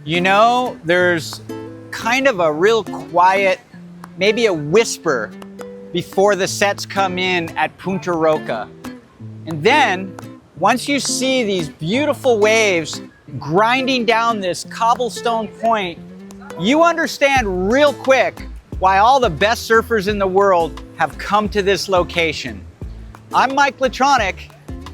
You know, there's kind of a real quiet, maybe a whisper before the sets come in at Punteroka. And then, once you see these beautiful waves grinding down this cobblestone point, you understand real quick why all the best surfers in the world have come to this location. I'm Mike Latronic,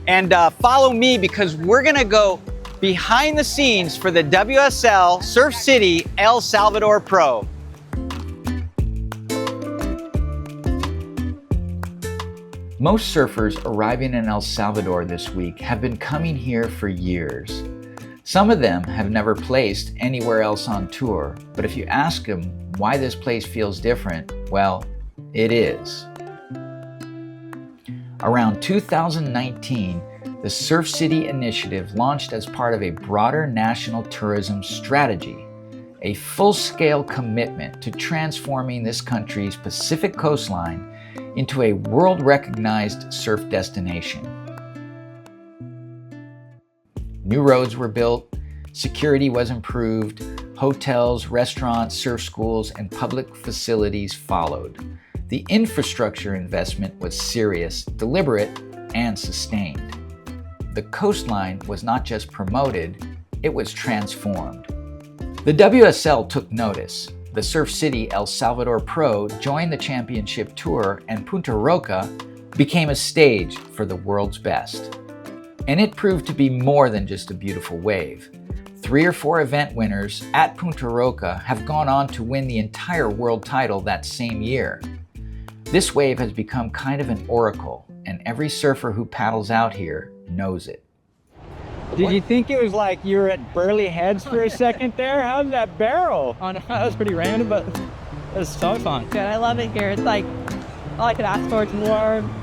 and follow me because we're gonna go behind the scenes for the WSL Surf City El Salvador Pro. Most surfers arriving in El Salvador this week have been coming here for years. Some of them have never placed anywhere else on tour, but if you ask them why this place feels different, well, it is. Around 2019, the Surf City initiative launched as part of a broader national tourism strategy, a full-scale commitment to transforming this country's Pacific coastline into a world-recognized surf destination. New roads were built, security was improved, hotels, restaurants, surf schools, and public facilities followed. The infrastructure investment was serious, deliberate, and sustained. The coastline was not just promoted, it was transformed. The WSL took notice. The Surf City El Salvador Pro joined the championship tour, and Punteroka became a stage for the world's best. And it proved to be more than just a beautiful wave. 3 or 4 event winners at Punteroka have gone on to win the entire world title that same year. This wave has become kind of an oracle, and every surfer who paddles out here knows it. Did you think it was like you were at Burley Heads for a second there? How's that barrel? Oh no, that was pretty random, but it was so fun. Good, I love it here. It's like all I could ask for. It's warm,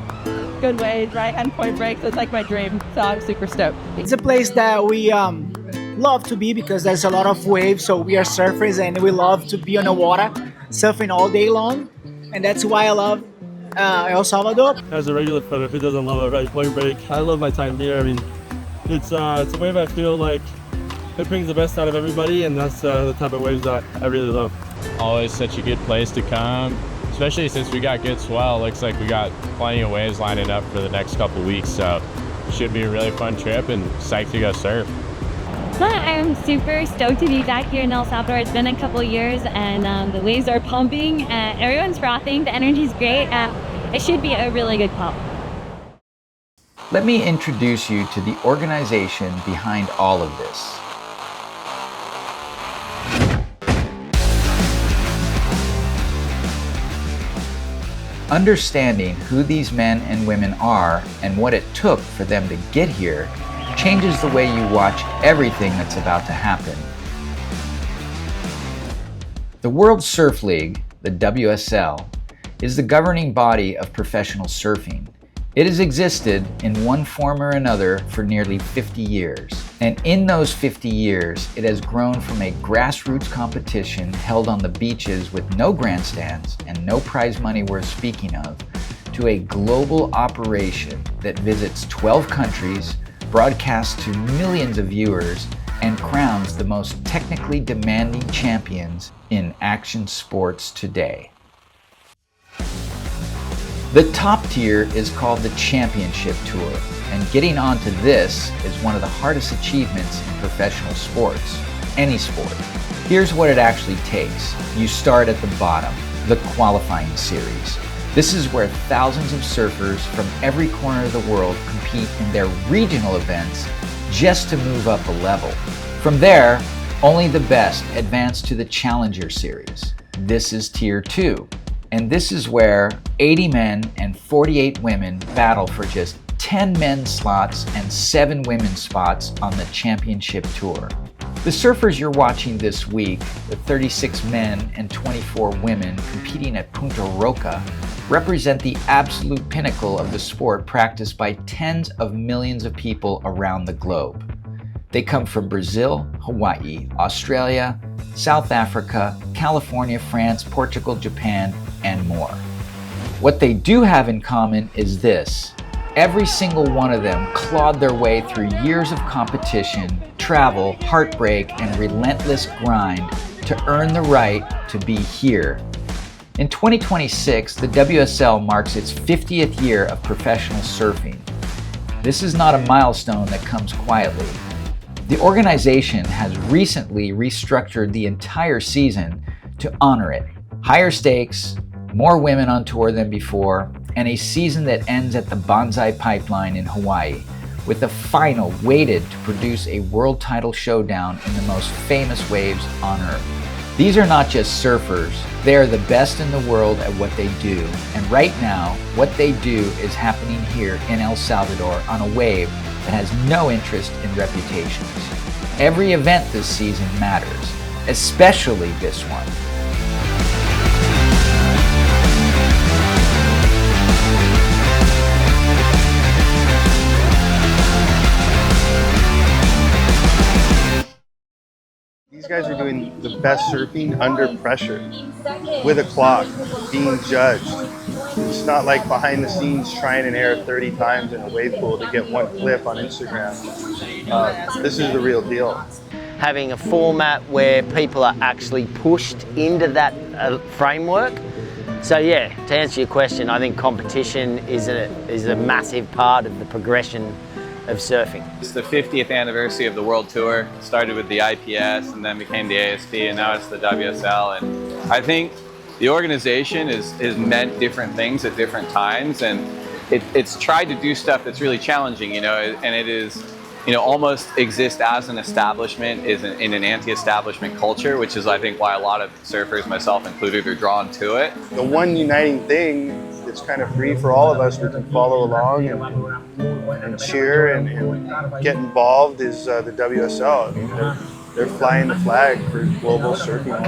good waves, right hand point break. So it's like my dream. So I'm super stoked. It's a place that we love to be because there's a lot of waves. So we are surfers and we love to be on the water, surfing all day long, and that's why I love El Salvador. As a regular player, who doesn't love a right point break? I love my time here. I mean, it's a wave I feel like it brings the best out of everybody, and that's the type of waves that I really love. Always such a good place to come, especially since we got good swell. Looks like we got plenty of waves lining up for the next couple weeks, so it should be a really fun trip and psyched to go surf. I'm super stoked to be back here in El Salvador. It's been a couple years and the waves are pumping, everyone's frothing, the energy's great. It should be a really good pump. Let me introduce you to the organization behind all of this. Understanding who these men and women are and what it took for them to get here changes the way you watch everything that's about to happen. The World Surf League, the WSL, is the governing body of professional surfing. It has existed in one form or another for nearly 50 years. And in those 50 years, it has grown from a grassroots competition held on the beaches with no grandstands and no prize money worth speaking of, to a global operation that visits 12 countries, broadcasts to millions of viewers, and crowns the most technically demanding champions in action sports today. The top tier is called the Championship Tour, and getting onto this is one of the hardest achievements in professional sports, any sport. Here's what it actually takes. You start at the bottom, the qualifying series. This is where thousands of surfers from every corner of the world compete in their regional events just to move up a level. From there, only the best advance to the Challenger Series. This is Tier 2. And this is where 80 men and 48 women battle for just 10 men's slots and 7 women's spots on the championship tour. The surfers you're watching this week, the 36 men and 24 women competing at Punteroka, represent the absolute pinnacle of the sport practiced by tens of millions of people around the globe. They come from Brazil, Hawaii, Australia, South Africa, California, France, Portugal, Japan, and more. What they do have in common is this: Every single one of them clawed their way through years of competition, travel, heartbreak, and relentless grind to earn the right to be here. In 2026, the WSL marks its 50th year of professional surfing. This is not a milestone that comes quietly. The organization has recently restructured the entire season to honor it. Higher stakes, more women on tour than before, and a season that ends at the Banzai Pipeline in Hawaii, with the final weighted to produce a world title showdown in the most famous waves on Earth. These are not just surfers, they are the best in the world at what they do, and right now, what they do is happening here in El Salvador on a wave that has no interest in reputations. Every event this season matters, especially this one. These guys are doing the best surfing under pressure, with a clock, being judged. It's not like behind the scenes trying an air 30 times in a wave pool to get one clip on Instagram. This is the real deal. Having a format where people are actually pushed into that framework. So yeah, to answer your question, I think competition is a massive part of the progression of surfing. It's the 50th anniversary of the World Tour. It started with the IPS and then became the ASP, and now it's the WSL. And I think the organization is meant different things at different times, and it's tried to do stuff that's really challenging, and it is, almost exist as an establishment in an anti-establishment culture, which is, I think, why a lot of surfers, myself included, are drawn to it. The one uniting thing that's kind of free for all of us, we can follow along and cheer and get involved, is the WSL. I mean, they're flying the flag for global surfing.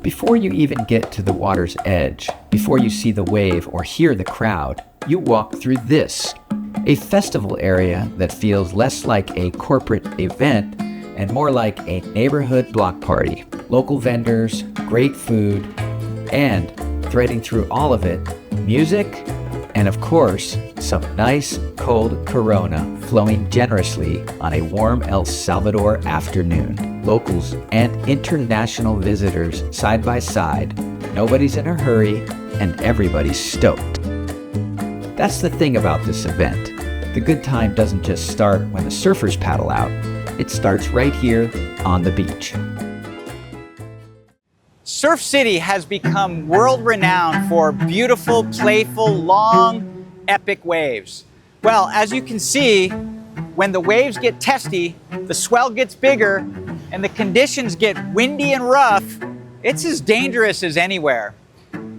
Before you even get to the water's edge, before you see the wave or hear the crowd, you walk through this, a festival area that feels less like a corporate event and more like a neighborhood block party. Local vendors, great food, and threading through all of it, music, and of course, some nice cold Corona flowing generously on a warm El Salvador afternoon. Locals and international visitors side by side. Nobody's in a hurry, and everybody's stoked. That's the thing about this event. The good time doesn't just start when the surfers paddle out. It starts right here on the beach. Surf City has become world-renowned for beautiful, playful, long, epic waves. Well, as you can see, when the waves get testy, the swell gets bigger, and the conditions get windy and rough, it's as dangerous as anywhere.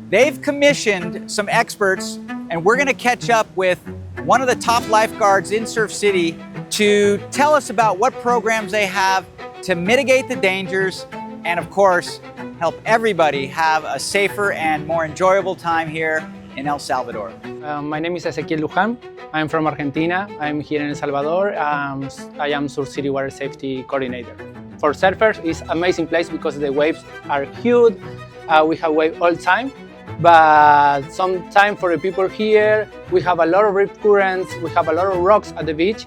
They've commissioned some experts, and we're gonna catch up with one of the top lifeguards in Surf City to tell us about what programs they have to mitigate the dangers and, of course, help everybody have a safer and more enjoyable time here in El Salvador. My name is Ezequiel Luján. I'm from Argentina. I'm here in El Salvador. I am Surf City Water Safety Coordinator. For surfers, it's an amazing place because the waves are huge. We have waves all the time. But sometimes for the people here, we have a lot of rip currents, we have a lot of rocks at the beach.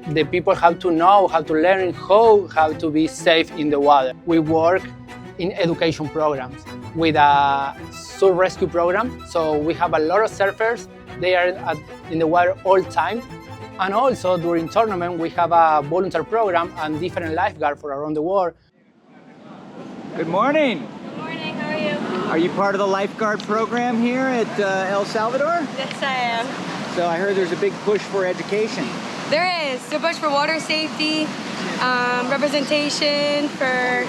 The people have to know, how to learn how to be safe in the water. We work in education programs with a surf rescue program. So we have a lot of surfers. They are in the water all the time. And also during tournament, we have a volunteer program and different lifeguards for around the world. Good morning. Good morning, how are you? Are you part of the lifeguard program here at El Salvador? Yes, I am. So I heard there's a big push for education. There is. So much for water safety, representation, for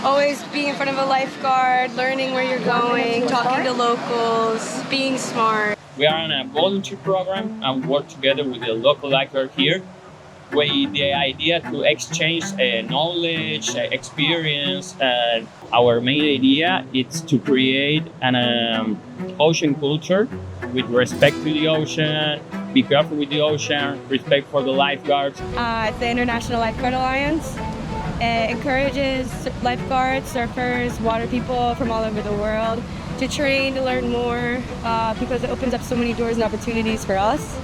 always being in front of a lifeguard, learning where you're going, talking to locals, being smart. We are on a volunteer program and work together with the local lifeguard here with the idea to exchange knowledge, experience. Our main idea is to create an ocean culture with respect to the ocean, be careful with the ocean, respect for the lifeguards. It's the International Lifeguard Alliance. It encourages lifeguards, surfers, water people from all over the world to train, to learn more, because it opens up so many doors and opportunities for us.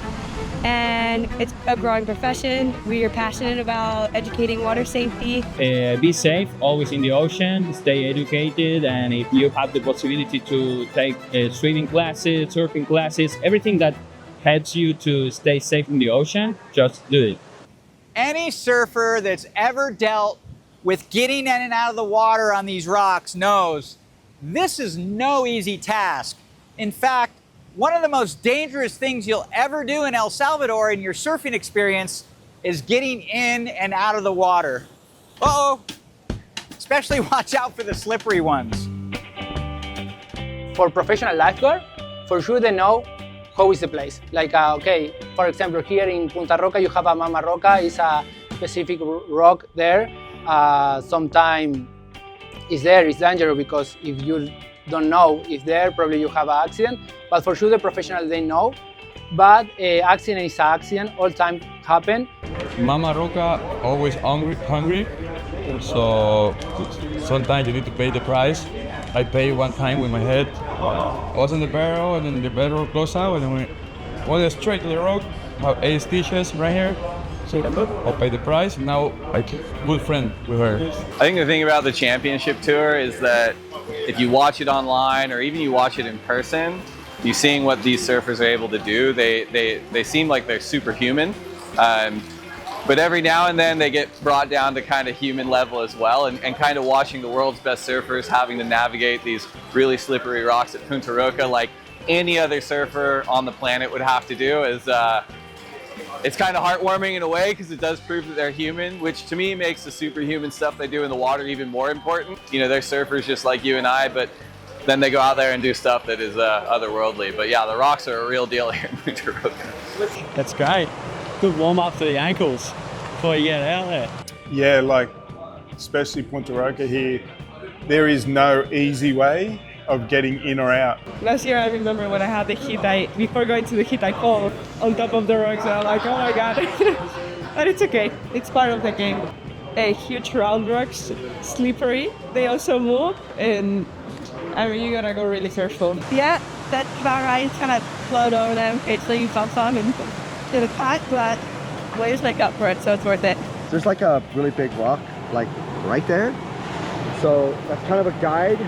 And it's a growing profession. We are passionate about educating water safety. Be safe, always in the ocean, stay educated, and if you have the possibility to take swimming classes, surfing classes, everything that helps you to stay safe in the ocean, just do it. Any surfer that's ever dealt with getting in and out of the water on these rocks knows this is no easy task. In fact, one of the most dangerous things you'll ever do in El Salvador in your surfing experience is getting in and out of the water. Uh-oh! Especially watch out for the slippery ones. For professional lifeguard, for sure they know how is the place. Like, okay, for example, here in Punteroka, you have a Mama Roca, it's a specific rock there. Sometimes it's there, it's dangerous because if you don't know if there, probably you have an accident. But for sure the professionals, they know. But accident is an accident, all time happen. Mama Roca always hungry, so sometimes you need to pay the price. I paid one time with my head. I was in the barrel, and then the barrel closed out, and then we went straight to the rock. Have 8 stitches right here. So I'll pay the price, and now I'm good friend with her. I think the thing about the championship tour is that if you watch it online or even you watch it in person, you seeing what these surfers are able to do. They seem like they're superhuman. But every now and then they get brought down to kind of human level as well, and kind of watching the world's best surfers having to navigate these really slippery rocks at Punteroka like any other surfer on the planet would have to do is it's kind of heartwarming in a way because it does prove that they're human, which to me makes the superhuman stuff they do in the water even more important. You know, they're surfers just like you and I, but then they go out there and do stuff that is otherworldly. But yeah, the rocks are a real deal here in Punteroka. That's great. Good warm up for the ankles before you get out there. Yeah, like especially Punteroka here, there is no easy way of getting in or out. Last year I remember when I had the heat, before going to the heat, I called on top of the rocks and I'm like, oh my God. But it's okay, it's part of the game. Huge round rocks, slippery, they also move, and I mean, you gotta go really careful. Yeah, that's about right, it's kind of float over them, occasionally you bump on and get a cut, but waves make up for it, so it's worth it. There's like a really big rock, like right there. So that's kind of a guide.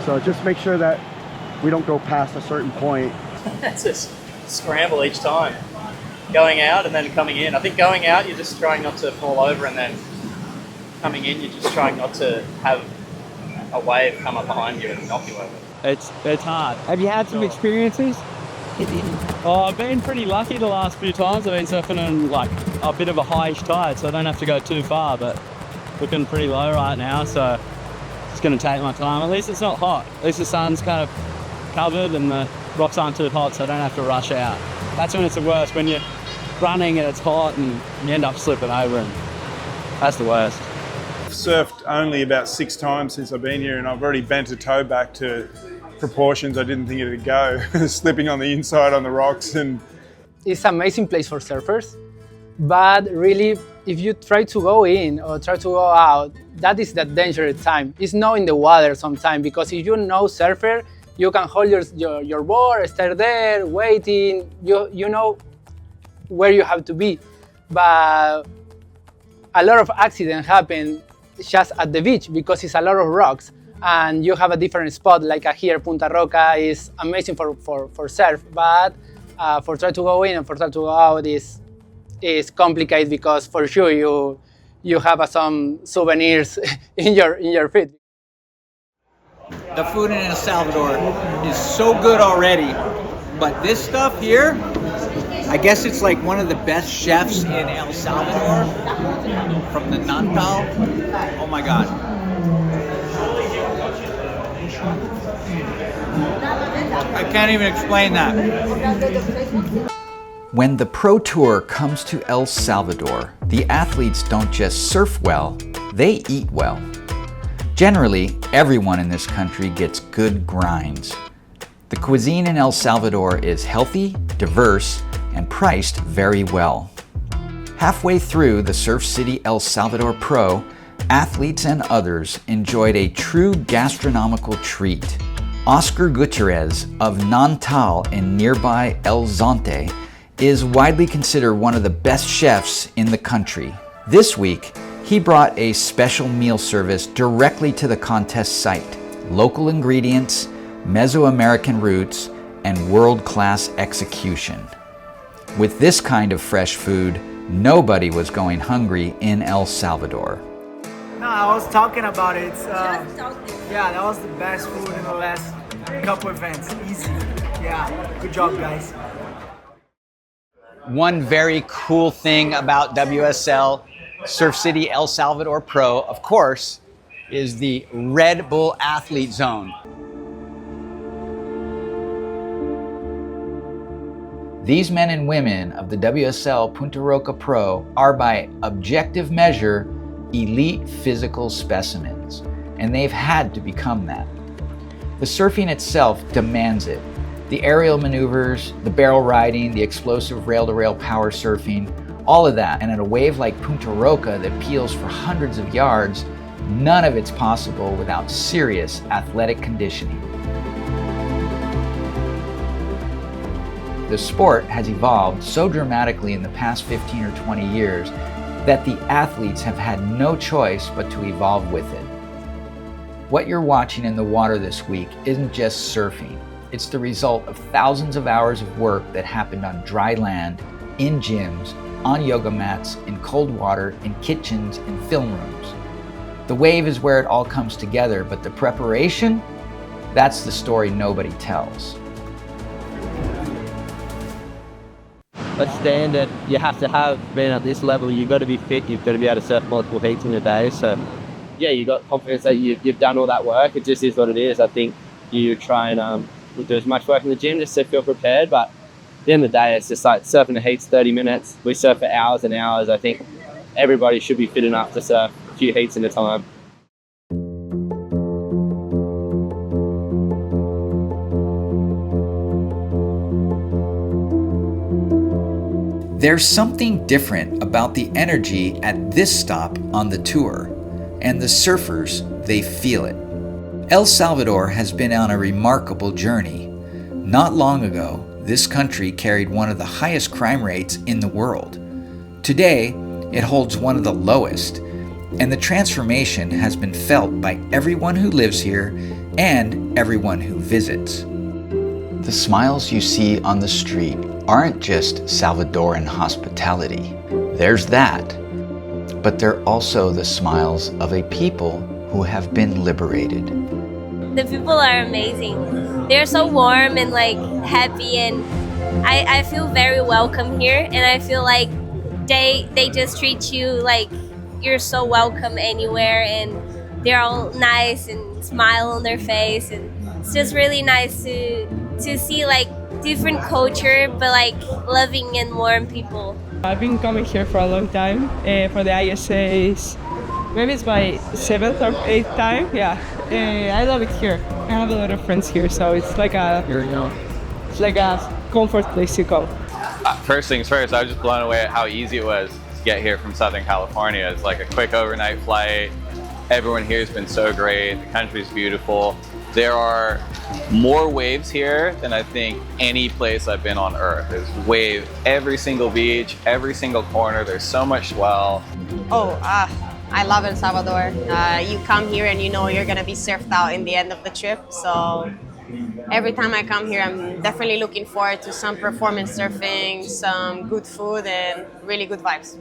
So just make sure that we don't go past a certain point. It's just scramble each time. Going out and then coming in. I think going out, you're just trying not to fall over, and then coming in, you're just trying not to have a wave come up behind you and knock you over. It's hard. Have you had some experiences? Oh, I've been pretty lucky the last few times. I've been surfing on like a bit of a high-ish tide, so I don't have to go too far, but looking pretty low right now, so it's going to take my time. At least it's not hot. At least the sun's kind of covered and the rocks aren't too hot, so I don't have to rush out. That's when it's the worst, when you're running and it's hot and you end up slipping over, and that's the worst. I've surfed only about 6 times since I've been here, and I've already bent a toe back to proportions I didn't think it'd go, slipping on the inside on the rocks. And it's an amazing place for surfers, but really, if you try to go in or try to go out, that is the dangerous time. It's not in the water sometimes, because if you know surfer, you can hold your board, stay there, waiting, you know where you have to be. But a lot of accidents happen just at the beach because it's a lot of rocks, and you have a different spot, like here Punteroka is amazing for surf, but for try to go in and for try to go out is complicated, because for sure you have some souvenirs in your feet. The food in El Salvador is so good already, but this stuff here, I guess it's like one of the best chefs in El Salvador from the Nantal. Oh my God. I can't even explain that. When the Pro Tour comes to El Salvador, the athletes don't just surf well, they eat well. Generally, everyone in this country gets good grinds. The cuisine in El Salvador is healthy, diverse, and priced very well. Halfway through the Surf City El Salvador Pro, athletes and others enjoyed a true gastronomical treat. Oscar Gutierrez of Nantal in nearby El Zonte is widely considered one of the best chefs in the country. This week, he brought a special meal service directly to the contest site. Local ingredients, Mesoamerican roots, and world-class execution. With this kind of fresh food, nobody was going hungry in El Salvador. No, I was talking about it. Yeah, that was the best food in the last couple events. Easy. Yeah, good job, guys. One very cool thing about WSL Surf City El Salvador Pro, of course, is the Red Bull Athlete Zone. These men and women of the WSL Punteroka Pro are by objective measure elite physical specimens, and they've had to become that. The surfing itself demands it. The aerial maneuvers, the barrel riding, the explosive rail-to-rail power surfing, all of that, and at a wave like Punteroka that peels for hundreds of yards, none of it's possible without serious athletic conditioning. The sport has evolved so dramatically in the past 15 or 20 years that the athletes have had no choice but to evolve with it. What you're watching in the water this week isn't just surfing. It's the result of thousands of hours of work that happened on dry land, in gyms, on yoga mats, in cold water, in kitchens, in film rooms. The wave is where it all comes together, but the preparation, that's the story nobody tells. A standard you have to have being at this level. You've got to be fit, you've got to be able to surf multiple heats in a day. So yeah, you've got confidence that you've done all that work. It just is what it is. I think you try and do as much work in the gym just to feel prepared, but at the end of the day it's just like surfing the heats 30 minutes. We surf for hours and hours. I think everybody should be fit enough to surf a few heats at a time. There's something different about the energy at this stop on the tour, and the surfers, they feel it. El Salvador has been on a remarkable journey. Not long ago, this country carried one of the highest crime rates in the world. Today, it holds one of the lowest, and the transformation has been felt by everyone who lives here and everyone who visits. The smiles you see on the street aren't just Salvadoran hospitality. There's that. But they're also the smiles of a people who have been liberated. The people are amazing. They're so warm and like happy, and I feel very welcome here, and I feel like they just treat you like you're so welcome anywhere, and they're all nice and smile on their face, and it's just really nice to see like different culture but like loving and warm people. I've been coming here for a long time for the ISAs. Maybe it's my 7th or 8th time. Yeah, I love it here. I have a lot of friends here, so it's like a comfort place to come. First things first, I was just blown away at how easy it was to get here from Southern California. It's like a quick overnight flight. Everyone here has been so great. The country's beautiful. There are more waves here than I think any place I've been on earth. There's wave every single beach, every single corner. There's so much swell. I love El Salvador. You come here and you know you're gonna be surfed out in the end of the trip. So every time I come here, I'm definitely looking forward to some performance surfing, some good food, and really good vibes.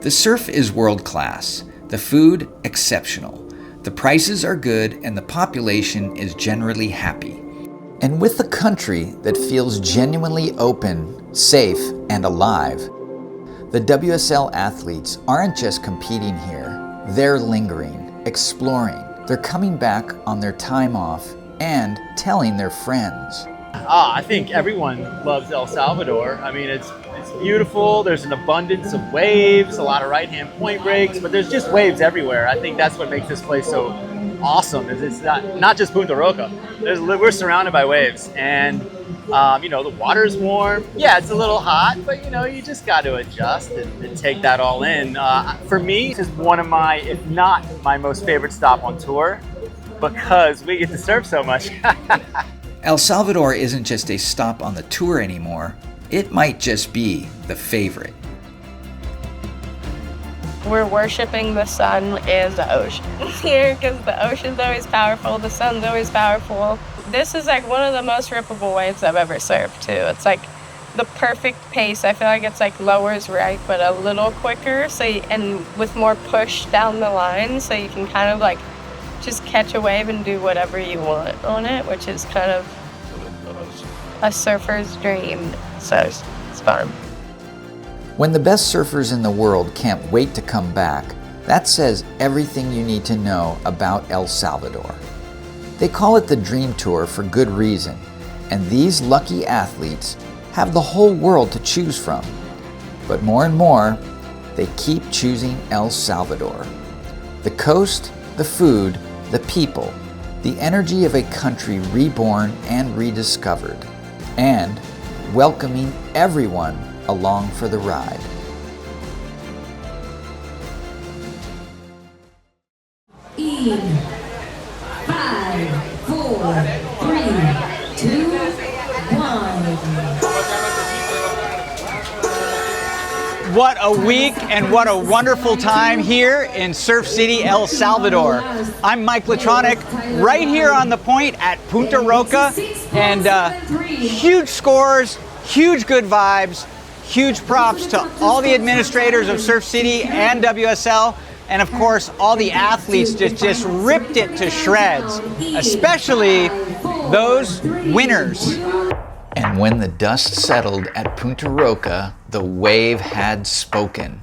The surf is world class, the food exceptional. The prices are good and the population is generally happy. And with a country that feels genuinely open, safe, and alive, the WSL athletes aren't just competing here, they're lingering, exploring. They're coming back on their time off and telling their friends. I think everyone loves El Salvador. I mean, it's beautiful. There's an abundance of waves, a lot of right-hand point breaks, but there's just waves everywhere. I think that's what makes this place so awesome. Is it's not just Punteroka. We're surrounded by waves, and You know, the water's warm. Yeah, it's a little hot, but you know, you just got to adjust and take that all in. For me, this is one of my, if not my most favorite stop on tour, because we get to surf so much. El Salvador isn't just a stop on the tour anymore, it might just be the favorite. We're worshiping the sun and the ocean here because the ocean's always powerful, the sun's always powerful. This is like one of the most rippable waves I've ever surfed too. It's like the perfect pace. I feel like it's like lower is right, but a little quicker. And with more push down the line, so you can kind of like just catch a wave and do whatever you want on it, which is kind of a surfer's dream. So it's fun. When the best surfers in the world can't wait to come back, that says everything you need to know about El Salvador. They call it the Dream Tour for good reason, and these lucky athletes have the whole world to choose from. But more and more, they keep choosing El Salvador. The coast, the food, the people, the energy of a country reborn and rediscovered, and welcoming everyone along for the ride. In 5, 4, 3, 2, 1. What a week and what a wonderful time here in Surf City, El Salvador. I'm Mike Latronic, right here on the point at Punteroka, and huge scores, huge good vibes, huge props to all the administrators of Surf City and WSL, and of course all the athletes just ripped it to shreds, especially those winners. And when the dust settled at Punteroka, the wave had spoken.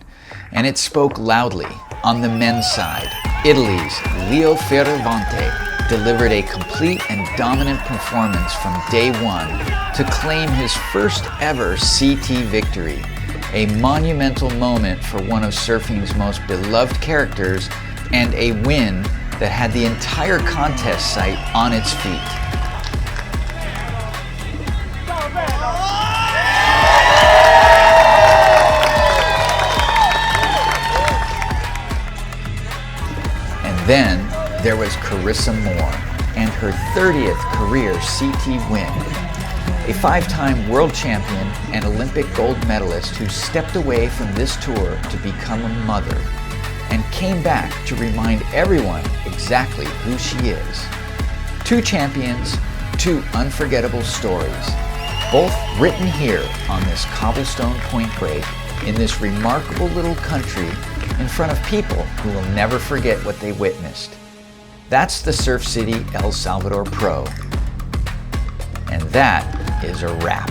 And it spoke loudly. On the men's side, Italy's Leo Fioravante delivered a complete and dominant performance from day one to claim his first ever CT victory, a monumental moment for one of surfing's most beloved characters, and a win that had the entire contest site on its feet. Then there was Carissa Moore and her 30th career CT win. A 5-time world champion and Olympic gold medalist who stepped away from this tour to become a mother and came back to remind everyone exactly who she is. 2 champions, 2 unforgettable stories, both written here on this cobblestone point break in this remarkable little country in front of people who will never forget what they witnessed. That's the Surf City El Salvador Pro. And that is a wrap.